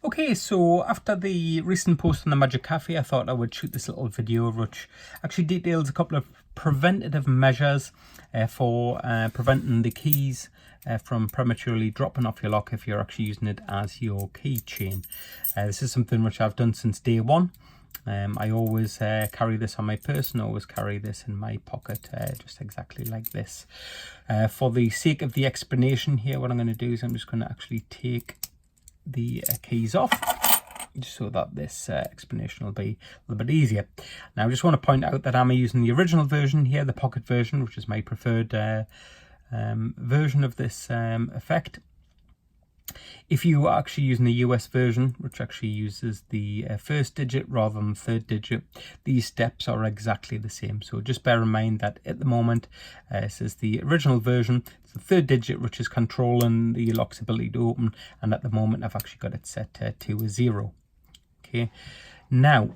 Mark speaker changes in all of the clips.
Speaker 1: Okay, so after the recent post on the Magic Cafe, I thought I would shoot this little video which actually details a couple of preventative measures for preventing the keys from prematurely dropping off your lock if you're actually using it as your keychain. This is something which I've done since day one. I always carry this on my person, always carry this in my pocket, just exactly like this. For the sake of the explanation here, what I'm going to do is I'm just going to actually take the keys off, just so that this explanation will be a little bit easier. Now I just want to point out that I'm using the original version here, the pocket version, which is my preferred version of this effect. If you are actually using the US version, which actually uses the first digit rather than the third digit, these steps are exactly the same. So just bear in mind that at the moment, this is the original version. It's the third digit which is controlling the lock's ability to open, and at the moment I've actually got it set to a 0. Okay, now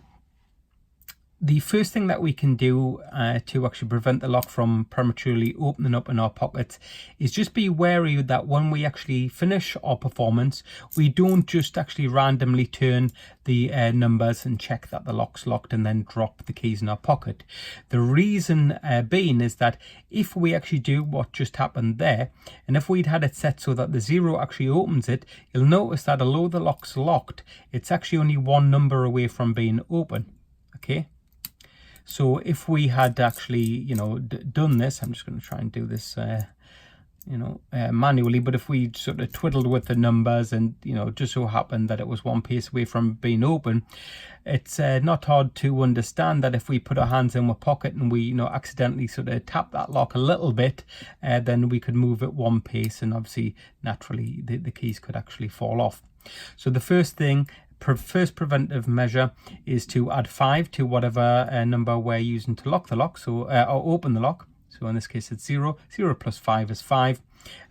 Speaker 1: the first thing that we can do to actually prevent the lock from prematurely opening up in our pockets is just be wary that when we actually finish our performance, we don't just actually randomly turn the numbers and check that the lock's locked and then drop the keys in our pocket. The reason being is that if we actually do what just happened there, and if we'd had it set so that the 0 actually opens it, you'll notice that although the lock's locked, it's actually only one number away from being open. Okay. So if we had actually, done this, I'm just going to try and do this, manually, but if we sort of twiddled with the numbers and, just so happened that it was one pace away from being open, it's not hard to understand that if we put our hands in our pocket and we, accidentally sort of tap that lock a little bit, then we could move it one pace, and obviously, naturally, the keys could actually fall off. So the first preventive measure is to add 5 to whatever number we're using to lock the lock, so or open the lock. So in this case it's 0. 0 plus 5 is 5,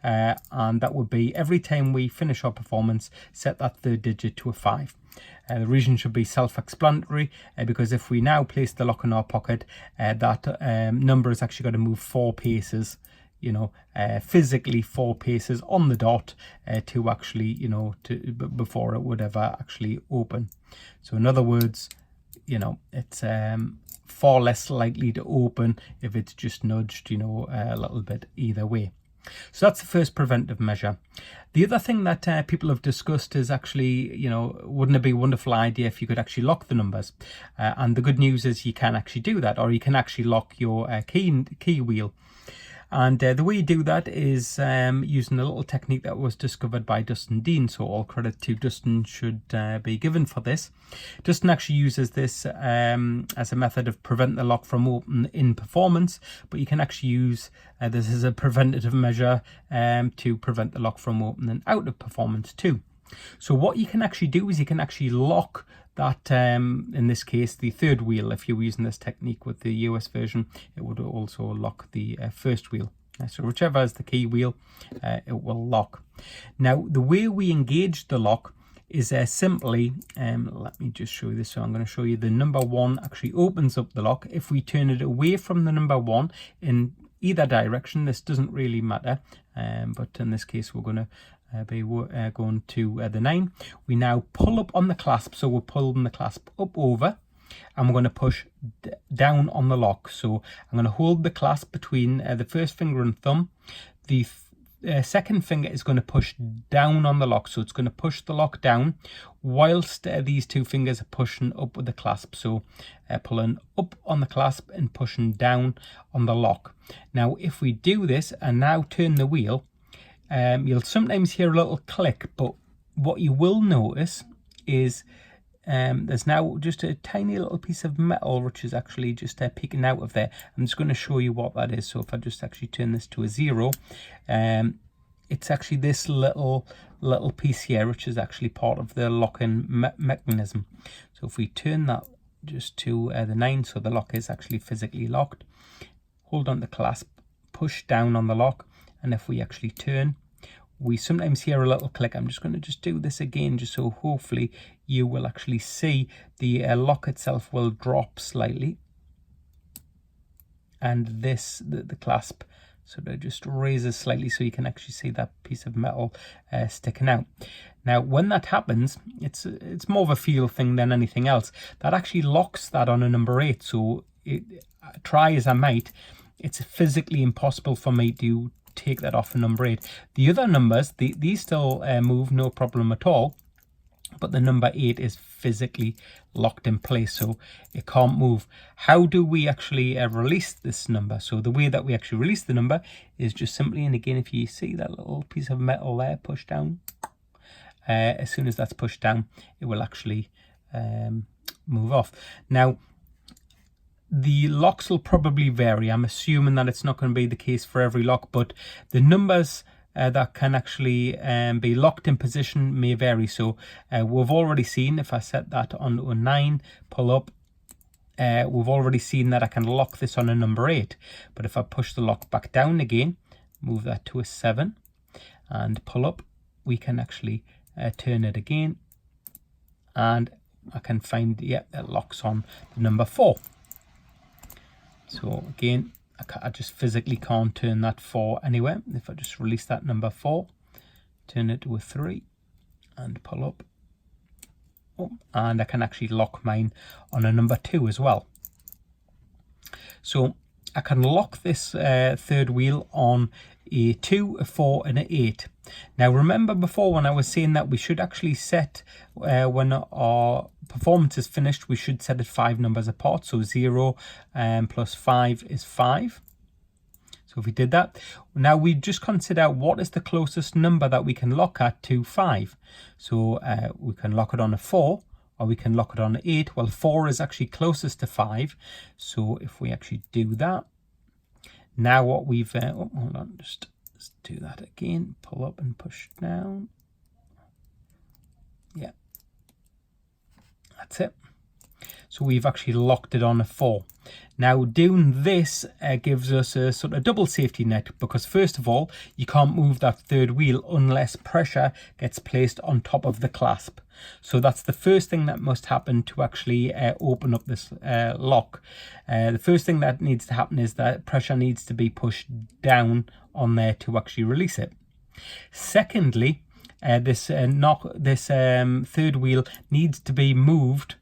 Speaker 1: and that would be every time we finish our performance, set that third digit to a 5. The reason should be self-explanatory, because if we now place the lock in our pocket, that number is actually going to move 4 paces, physically 4 paces on the dot to actually, before it would ever actually open. So in other words, it's far less likely to open if it's just nudged, a little bit either way. So that's the first preventive measure. The other thing that people have discussed is actually, wouldn't it be a wonderful idea if you could actually lock the numbers? And the good news is you can actually do that, or you can actually lock your key wheel. And the way you do that is using a little technique that was discovered by Dustin Dean. So all credit to Dustin should be given for this. Dustin actually uses this as a method of preventing the lock from opening in performance, but you can actually use this as a preventative measure to prevent the lock from opening out of performance too. So what you can actually do is you can actually lock that, in this case, the third wheel. If you were using this technique with the US version, it would also lock the first wheel. So whichever is the key wheel, it will lock. Now, the way we engage the lock is simply, let me just show you this. So I'm going to show you the number 1 actually opens up the lock. If we turn it away from the number 1 in either direction, this doesn't really matter, but in this case we're going to be going to the 9. We now pull up on the clasp, so we're pulling the clasp up over, and we're going to push down on the lock. So I'm going to hold the clasp between the first finger and thumb. The second finger is going to push down on the lock, so it's going to push the lock down whilst these two fingers are pushing up with the clasp. So pulling up on the clasp and pushing down on the lock. Now if we do this and now turn the wheel, you'll sometimes hear a little click, but what you will notice is there's now just a tiny little piece of metal which is actually just peeking out of there. I'm just going to show you what that is. So if I just actually turn this to a 0, it's actually this little piece here, which is actually part of the locking mechanism. So if we turn that just to the 9, so the lock is actually physically locked, hold on the clasp, push down on the lock, and if we actually turn, we sometimes hear a little click. I'm just going to do this again, just so hopefully you will actually see the lock itself will drop slightly, and this the clasp sort of just raises slightly, so you can actually see that piece of metal sticking out. Now, when that happens, it's more of a feel thing than anything else. That actually locks that on a number 8. So try as I might, it's physically impossible for me to take that off a number 8. The other numbers, these still move, no problem at all. But the number 8 is physically locked in place, so it can't move. How do we actually release this number? So the way that we actually release the number is just simply, and again, if you see that little piece of metal there pushed down, as soon as that's pushed down, it will actually move off. Now, the locks will probably vary. I'm assuming that it's not going to be the case for every lock, but the numbers that can actually be locked in position may vary. So we've already seen, if I set that onto a 9, pull up, we've already seen that I can lock this on a number 8. But if I push the lock back down again, move that to a 7 and pull up, we can actually turn it again, and I can find, yeah, it locks on the number 4. So again, I just physically can't turn that 4 anywhere. If I just release that number 4, turn it to a 3 and pull up, and I can actually lock mine on a number 2 as well. So I can lock this third wheel on a 2, a 4 and an 8. Now remember before when I was saying that we should actually set, when our performance is finished, we should set it 5 numbers apart. So 0 plus 5 is 5. So if we did that, now we just consider what is the closest number that we can lock at to 5. So we can lock it on a 4, or we can lock it on an 8. Well, 4 is actually closest to 5. So if we actually do that, now what we've, hold on, just let's do that again. Pull up and push down. Yeah, that's it. So we've actually locked it on a 4. Now doing this gives us a sort of double safety net, because first of all, you can't move that third wheel unless pressure gets placed on top of the clasp. So that's the first thing that must happen to actually open up this lock. The first thing that needs to happen is that pressure needs to be pushed down on there to actually release it. Secondly, this third wheel needs to be moved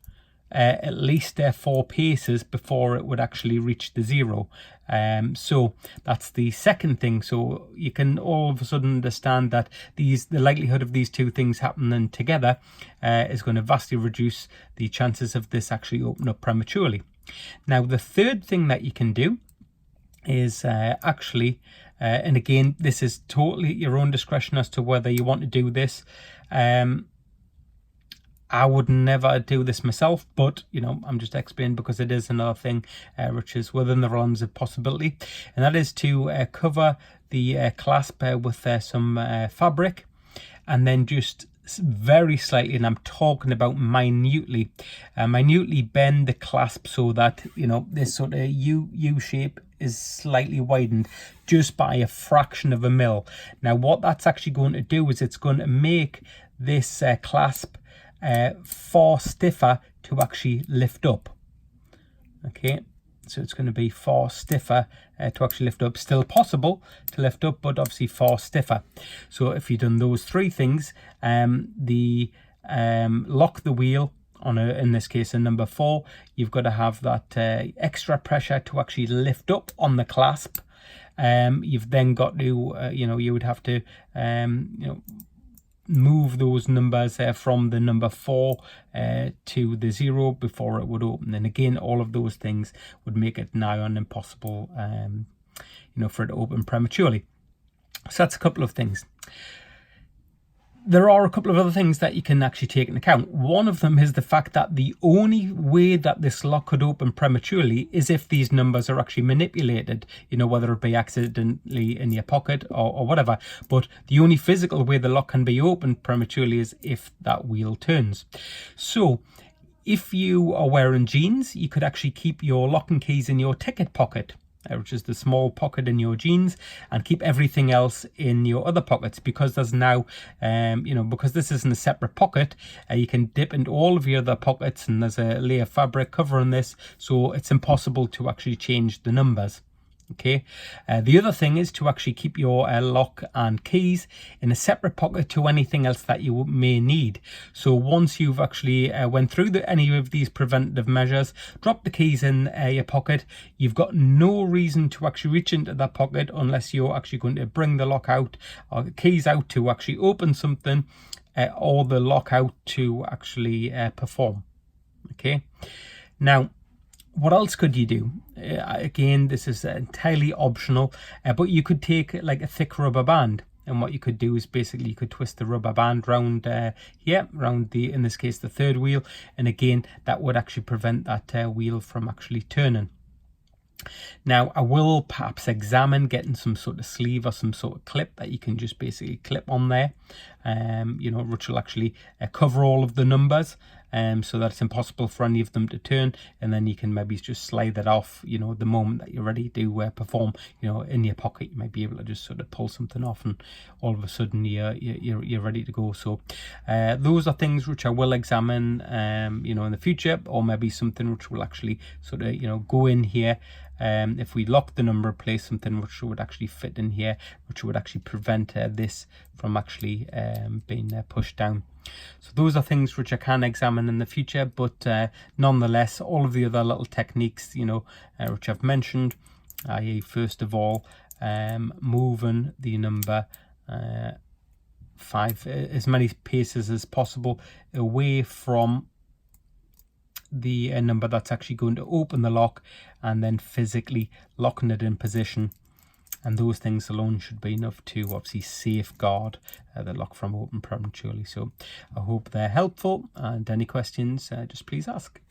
Speaker 1: at least 4 paces before it would actually reach the 0. So that's the second thing. So you can all of a sudden understand that the likelihood of these two things happening together is going to vastly reduce the chances of this actually opening up prematurely. Now the third thing that you can do is actually, and again, this is totally at your own discretion as to whether you want to do this. I would never do this myself, but you know, I'm just explaining because it is another thing which is within the realms of possibility, and that is to cover the clasp with some fabric, and then just very slightly, and I'm talking about minutely bend the clasp so that, you know, this sort of U shape is slightly widened just by a fraction of a mil. Now what that's actually going to do is it's going to make this clasp far stiffer to actually lift up. Okay, so it's going to be far stiffer to actually lift up. Still possible to lift up, but obviously far stiffer. So if you've done those 3 things, lock the wheel on in this case a number 4, you've got to have that extra pressure to actually lift up on the clasp. You've then got to you would have to move those numbers from the number 4 to the 0 before it would open. And again, all of those things would make it nigh on impossible for it to open prematurely. So that's a couple of things. There are a couple of other things that you can actually take into account. One of them is the fact that the only way that this lock could open prematurely is if these numbers are actually manipulated, whether it be accidentally in your pocket or whatever. But the only physical way the lock can be opened prematurely is if that wheel turns. So if you are wearing jeans, you could actually keep your lock and keys in your ticket pocket, which is the small pocket in your jeans, and keep everything else in your other pockets, because there's now because this isn't a separate pocket, you can dip into all of your other pockets, and there's a layer of fabric covering this, so it's impossible to actually change the numbers. Okay, the other thing is to actually keep your lock and keys in a separate pocket to anything else that you may need. So once you've actually went through any of these preventative measures, drop the keys in your pocket, you've got no reason to actually reach into that pocket unless you're actually going to bring the lock out or the keys out to actually open something, or the lock out to actually perform. Okay, now what else could you do? Again, this is entirely optional, but you could take like a thick rubber band, and what you could do is basically you could twist the rubber band round here, around the, in this case, the third wheel, and again that would actually prevent that wheel from actually turning. Now I will perhaps examine getting some sort of sleeve or some sort of clip that you can just basically clip on there, you know, which will actually cover all of the numbers, so that it's impossible for any of them to turn, and then you can maybe just slide that off, you know, the moment that you're ready to perform, you know, in your pocket. You might be able to just sort of pull something off and all of a sudden you're ready to go. So those are things which I will examine, you know, in the future, or maybe something which will actually sort of, you know, go in here. If we lock the number, place something which would actually fit in here, which would actually prevent this from actually being pushed down. So those are things which I can examine in the future, but nonetheless, all of the other little techniques, you know, which I've mentioned, i.e. first of all, moving the number 5 as many paces as possible away from the number that's actually going to open the lock, and then physically locking it in position, and those things alone should be enough to obviously safeguard the lock from opening prematurely. So I hope they're helpful, and any questions just please ask.